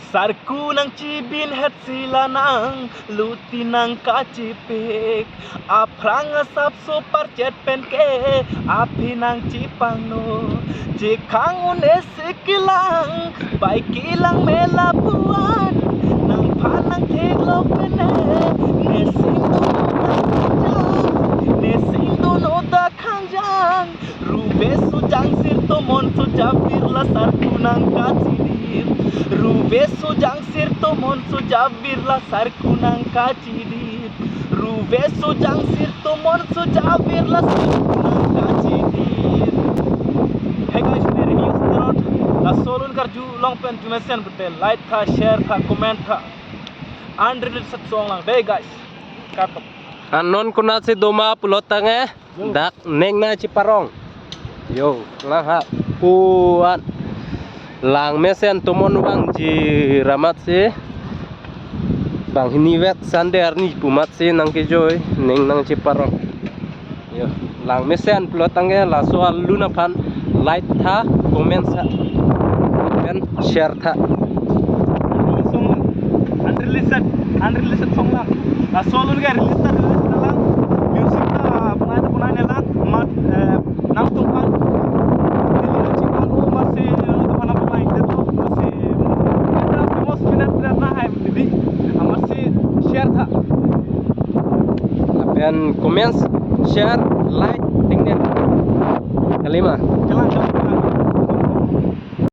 Sarku nang cibin het sila nang luti nang kacipik aprang asap super jet penke api nang cipang no jikang unesik kilang baik kilang mela buan nang panang kilo pene nesing do da kanjang rube sujang sirto mon sujabir la sarku nang kacidir Ruve sujang sirto mon sujabir la sarku nang kacidir Ruve sujang sirto mon sujabir la sarku nang kacidir. Hey guys, मेरे news note la solun karju long pen tumesen betel like tha share tha comment tha unreleased song lang hey guys katok Anon kuna si doma pulotange dak neng na ciparong yo lang ha puan lang mesen tumon bang ji ramat si bang hiniwet sander ni pumat si nang kijoy neng nang ciparong yo lang mesen pulotange la soal luna pan like tha comment sa dan share tha unreleased song lang la solun ga release ta lang music ta punai lang mat nang tumpang dili cipang ko masih mana punai itu masih kita most minute na hai bibi masih share tha dan comment share like tinggal kelima jalan